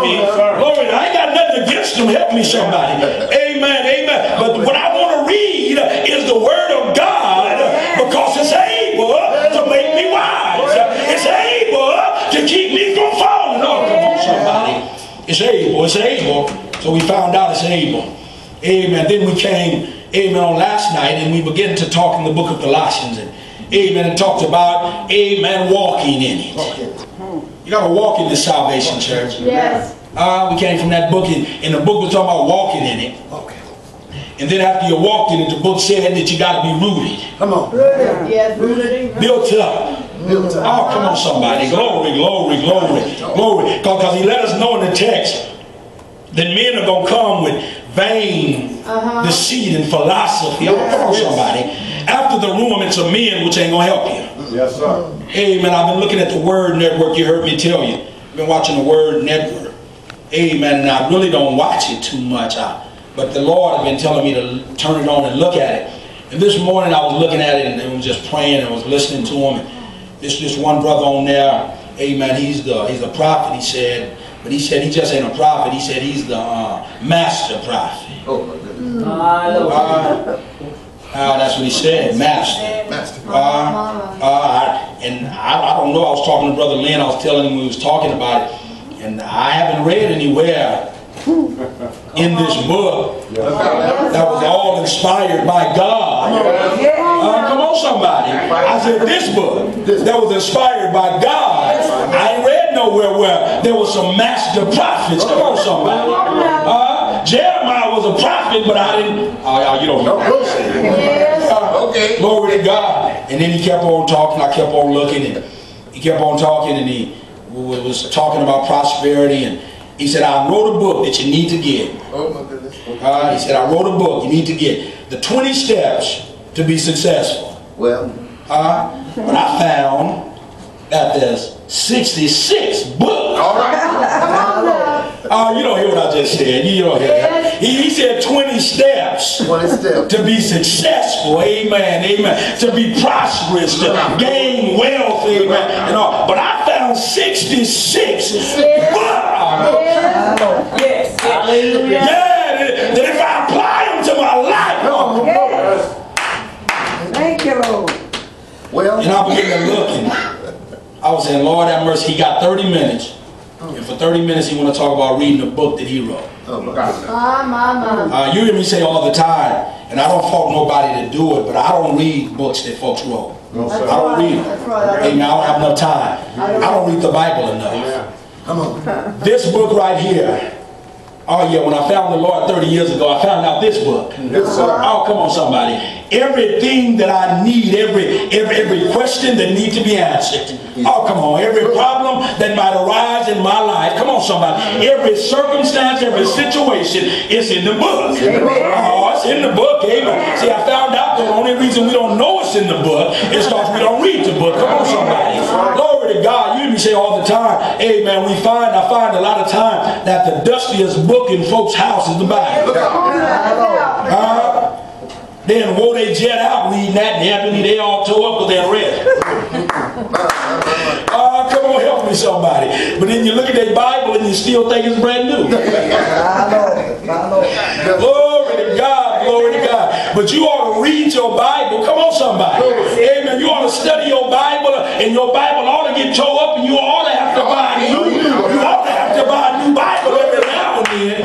me. Glory. I ain't got nothing against them. Help me, somebody. Amen. Amen. But what I want to read is the word of God, because it's able to make me wise. It's able to keep me from falling. Oh, come on, somebody. It's able. It's able. So we found out it's able. Amen. Then we came, amen, on last night, and we began to talk in the book of Colossians. And amen, and talked about, amen, walking in it. You got to walk in this salvation, church. Yes. We came from that book, and the book was talking about walking in it. Okay. And then after you walked in it, the book said that you got to be rooted. Come on. Rooted. Yes, rooted. Built up. Built up. Oh, come on, somebody. Glory, glory, glory, glory. Because he let us know in the text that men are going to come with vain deceit and philosophy. Oh, come on, somebody. After the rudiments of men, which ain't going to help you. Yes, sir. Amen. I've been looking at the Word Network. You heard me tell you. I've been watching the Word Network. Amen. And I really don't watch it too much. But the Lord has been telling me to turn it on and look at it. And this morning I was looking at it and was just praying and was listening to him. And this one brother on there, amen, he's a prophet, he said. But he said he just ain't a prophet. He said he's the master prophet. Oh, my goodness. That's what he said, master. Master. And I don't know, I was talking to Brother Lynn, I was telling him we was talking about it. And I haven't read anywhere in this book that was all inspired by God. Come on, somebody. I said this book that was inspired by God. I ain't read nowhere where there was some master prophets. Come on, somebody. Jeremiah was a prophet, but I didn't. You don't know. Okay. Glory to God. And then he kept on talking. I kept on looking, and he kept on talking, and he was talking about prosperity, and he said, I wrote a book that you need to get. Oh my goodness. He said, I wrote a book you need to get. The 20 steps to be successful. Well. But I found that there's 66 books. All right. You don't hear what I just said. You don't hear that. He said 20 steps. 20 steps. To be successful. Amen. Amen. To be prosperous. To gain wealth. Amen. And all. But I found 66 books. Yes. Hallelujah. Yeah. That if I apply them to my life. Yes. Thank you, Lord. Well. And I began to look, and I was saying, Lord have mercy. He got 30 minutes. And for 30 minutes, he want to talk about reading the book that he wrote. Oh my God. You hear me say all the time, and I don't fault nobody to do it, but I don't read books that folks wrote. No, sir. I don't read them. Amen. I don't have enough time. I don't read the Bible enough. Come on. This book right here. Oh yeah, when I found the Lord 30 years ago, I found out this book. Yes, sir. Oh, come on, somebody. Everything that I need, every question that needs to be answered. Oh, come on. Every problem that might arise in my life. Come on, somebody. Every circumstance, every situation is in the book. Oh, it's in the book. Amen. See, I found out the only reason we don't know it's in the book is because we don't read the book. Come on, somebody. Glory to God. You hear me say all the time, amen, I find a lot of time that the dustiest book in folks' house is the Bible. Then wore they jet out reading that, and happily they all tore up because they read. Come on, help me somebody. But then you look at their Bible and you still think it's brand new. Glory to God, glory to God. But you ought to read your Bible. Come on, somebody. Amen. You ought to study your Bible, and your Bible ought to get tore up, and you ought to have to buy a new Bible every now and then.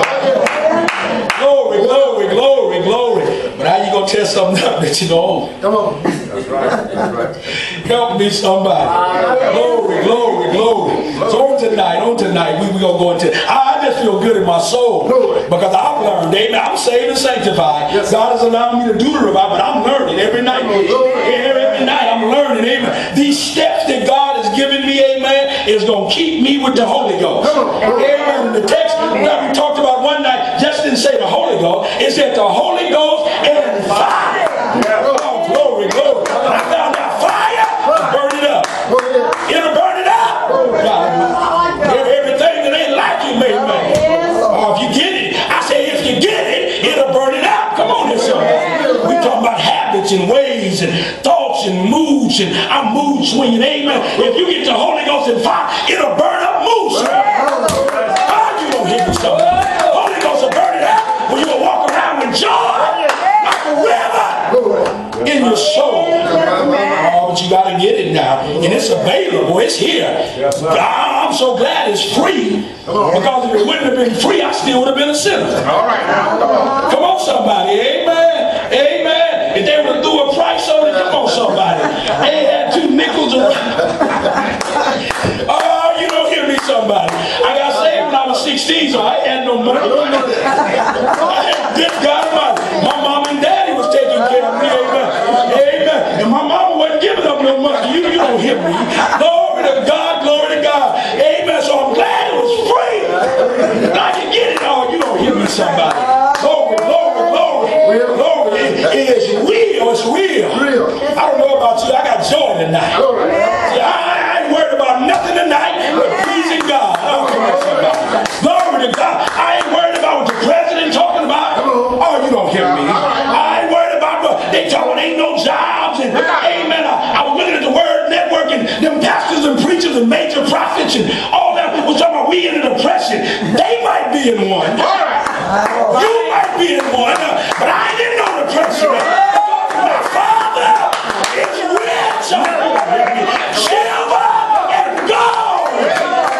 Glory, glory, glory, glory. But how you gonna test something up that you don't own? Come on. That's right. That's right. Help me, somebody. Glory, glory, glory. So on tonight, we gonna go into. I just feel good in my soul because I've learned. Amen. I'm saved and sanctified. God has allowed me to do the revival, but I'm learning every night. Every night I'm learning. Amen. These steps that God has given me, amen, is gonna keep me with the Holy Ghost. Amen. The text that we talked about one night just didn't say the Holy Ghost. It said the Holy Ghost and fire. Oh, glory, glory. And I found out fire, burn it up. It'll burn it up. Everything that ain't like you made man. If you get it, I say if you get it, it'll burn it up. Come on, this something. We talking about habits and ways and thoughts and moods, and I'm mood swinging. Amen. If you get the Holy Ghost and fire, it'll burn up mood swinging. God, you Yes, sir. I'm so glad it's free. Because if it wouldn't have been free, I still would have been a sinner. All right, now. Come on, somebody. Amen. Amen. If they would have threw a price on it, come on, somebody. They had 2 nickels around. Oh, you don't hear me, somebody. I got saved when I was 16, so I had no money. Good God Almighty. My mom and daddy was taking care of me. Amen. Amen. And my mama wasn't giving up no money. You don't hear me. Glory to God. Glory to God. Amen. So I'm glad it was free. I can get it all. You don't hear me, somebody. Glory, glory, glory. Glory. It's real. It's real. I don't know about you. I got joy tonight. See, I ain't worried about nothing tonight but pleasing God. Oh, come on, somebody. Glory to God. I ain't worried about what the president talking about. Oh, you don't hear me. I ain't worried about what they talking. Ain't no jobs. And amen. I was looking at the Word Network and them pastors and preachers and major prophets and all that was talking about we in a depression. They might be in one. You might be in one. But I ain't in no depression. My Father is rich. Silver and gold.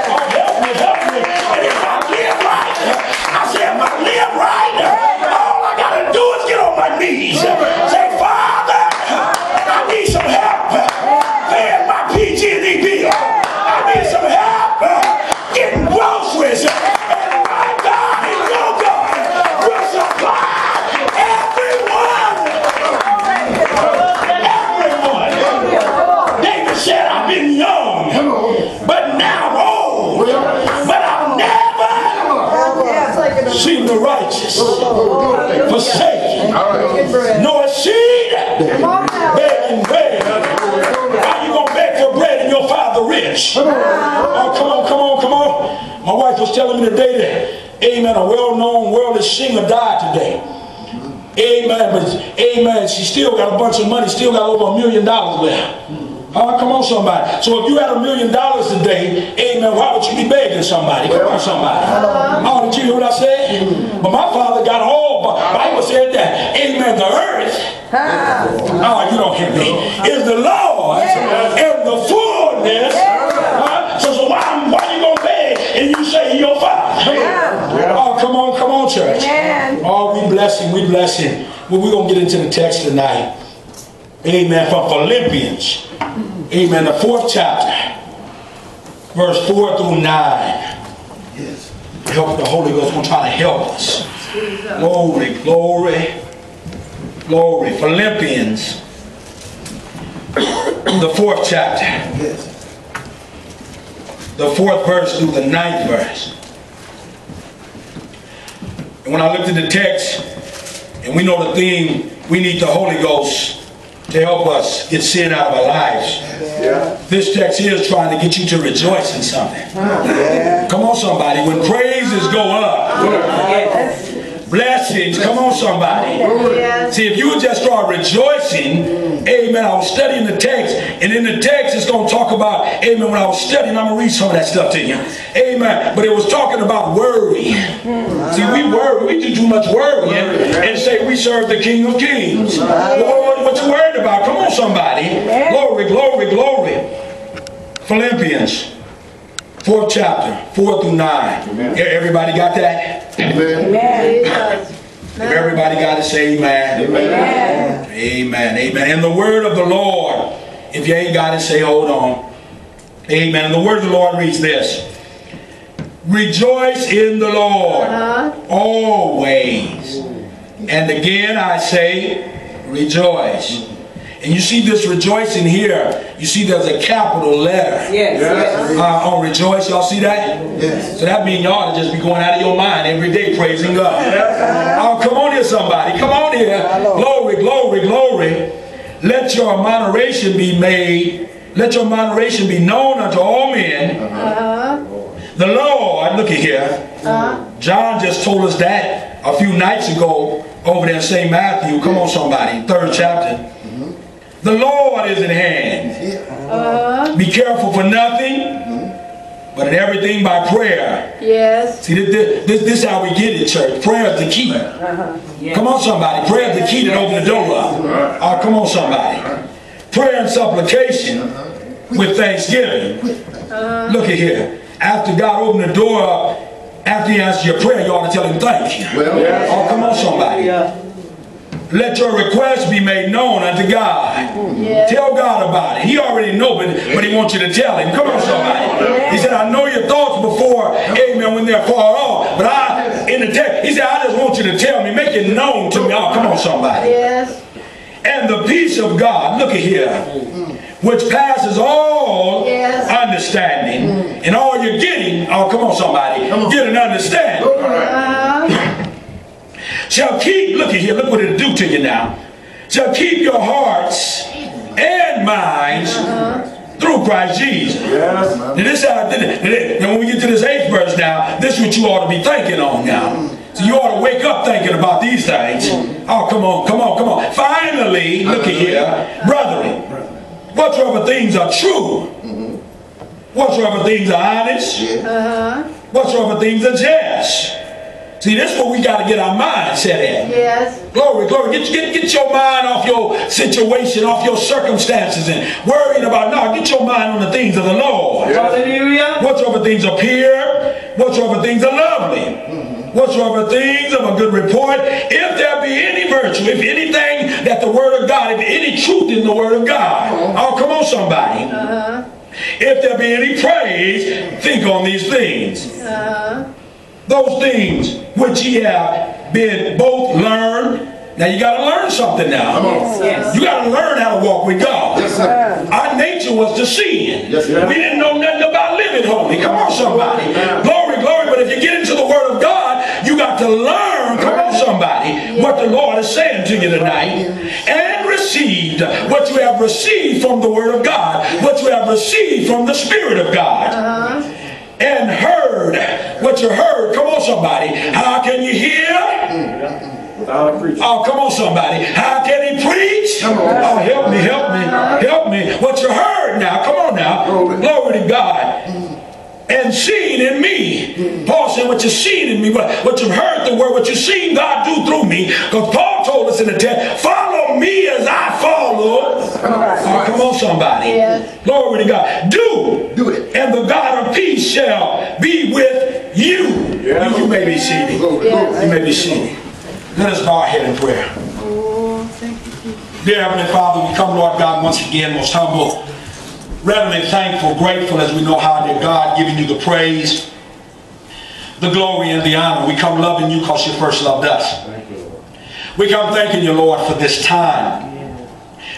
Oh, help me, help me. And if I live right, I say if I live right, all I got to do is get on my knees. Say, Father, I need some help paying my PG&E bill. I need some help getting groceries. And my God is your God will supply everyone. Everyone. David said, I've been young, but now I'm old. But I've never seen the righteous forsaken, nor a seed begging bread. How you gonna beg for bread and your father rich? Oh, come on, come on, come on. My wife was telling me today that, amen, a well-known worldly singer died today. Amen, but amen, she still got a bunch of money, still got over $1 million left. Oh, come on, somebody. So if you had $1 million today, amen, why would you be begging somebody? Come on, somebody. Oh, did you hear what I said? But my father got all, the Bible said that, amen, the earth, oh, you don't hear me, is the Lord's and the fullness. So why you going to beg and you say your father? Oh, come on, church. Oh, we bless him, we bless him. Well, we're going to get into the text tonight. Amen, from Philippians. Amen, the 4th chapter, verse 4 through 9. Yes. Help the Holy Ghost will try to help us. Glory, glory, glory. Philippians, the 4th chapter. Yes. The 4th verse through the 9th verse. And when I looked at the text, and we know the theme, we need the Holy Ghost to help us get sin out of our lives. Yeah. This text here is trying to get you to rejoice in something. Yeah. Come on, somebody. When praises go up, blessings, come on, somebody. Yeah. See, if you would just start rejoicing, amen. I was studying the text, and in the text it's going to talk about, amen, when I was studying, I'm going to read some of that stuff to you. Amen. But it was talking about worry. See, we worry. We do too much worrying and say we serve the King of Kings. Lord, what you worried about? Come on, somebody. Glory, glory, glory. Philippians, 4th chapter, 4 through 9. Amen. Everybody got that? Amen. Amen. If everybody got it, say amen. Amen. Amen. Amen. And the word of the Lord, if you ain't got it, say hold on. Amen. And the word of the Lord reads this. Rejoice in the Lord always. And again I say, rejoice. And you see this rejoicing here, you see there's a capital letter. Yes. On rejoice, y'all see that? Yes. So that means y'all ought to just be going out of your mind every day praising God. Oh, come on here, somebody. Come on here. Glory, glory, glory. Let your moderation be made. Let your moderation be known unto all men. The Lord, look at here. John just told us that a few nights ago over there in St. Matthew. Come on, somebody. 3rd chapter. The Lord is at hand. Be careful for nothing, but in everything by prayer. Yes. See, this is how we get it, church. Prayer is the key. Yes. Come on, somebody. Prayer is the key that opens the door up. Come on, somebody. Prayer and supplication with thanksgiving. Look at here. After God opened the door up, after he answered your prayer, you ought to tell him thank you. Well, Oh, come on, somebody. Let your request be made known unto God. Tell God about it. He already knows, but he wants you to tell him. Come on, somebody. He said, I know your thoughts before, amen, when they're far off. But in the text, he said, I just want you to tell me, make it known to me. Oh, come on, somebody. Yes. And the peace of God, look at here, which passes all understanding, and all you're getting, oh, come on, somebody, get an understanding. Shall keep, look at here, look what it'll do to you now. Shall keep your hearts and minds through Christ Jesus. yes. Now, when we get to this 8th verse now, this is what you ought to be thinking on now. So you ought to wake up thinking about these things. Oh, come on, come on, come on. Finally, look at here, brethren, whatsoever things are true, whatsoever things are honest, whatsoever things are just. See, this is what we got to get our mind set at. Yes. Glory, glory. Get your mind off your situation, off your circumstances, and worrying about, no, get your mind on the things of the Lord. Hallelujah. Whatsoever things are pure, whatsoever things are lovely, whatsoever things of a good report, if there be any virtue, if anything that the word of God, if any truth in the word of God. Oh, come on, somebody. If there be any praise, think on these things. Those things which ye have been both learned. Now you got to learn something now. Yes. You got to learn how to walk with God. Yes, sir. Our nature was to sin. Yes, sir. We didn't know nothing about living holy. Come on, somebody. Glory, glory. But if you get into the word of God, you got to learn, come on, somebody, what the Lord is saying to you tonight. And received what you have received from the word of God, what you have received from the Spirit of God. And heard what you heard. Come on, somebody. How can you hear? Oh, come on, somebody. How can he preach? Oh, help me, help me, help me. What you heard now, come on now. Glory to God. And seen in me. Paul said, what you've seen in me, what you've heard the word, what you've seen God do through me. Because Paul told us in the text, follow me as I follow. Oh, come on, somebody. Yes. Glory to God. Do it. And the God of peace shall be with you. You may be seated. You may be seated. Let us bow our head in prayer. Dear Heavenly Father, we come, Lord God, once again, most humble, reverently thankful, grateful as we know how, dear God, giving you the praise, the glory, and the honor. We come loving you because you first loved us. We come thanking you, Lord, for this time,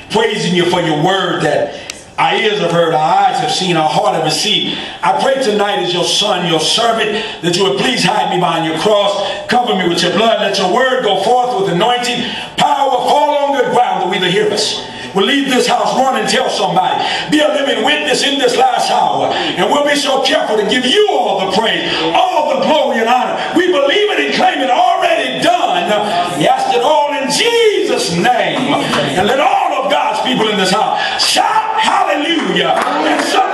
praising you for your word that our ears have heard, our eyes have seen, our heart have received. I pray tonight as your son, your servant, that you would please hide me behind your cross, cover me with your blood, let your word go forth with anointing, power, fall on good ground that we the hearers will leave this house, run and tell somebody, be a living witness in this last hour, and we'll be so careful to give you all the praise, all the glory and honor. We believe it and claim it already done. We ask it all in Jesus' name, and let all of God's people in this house shout hallelujah. And some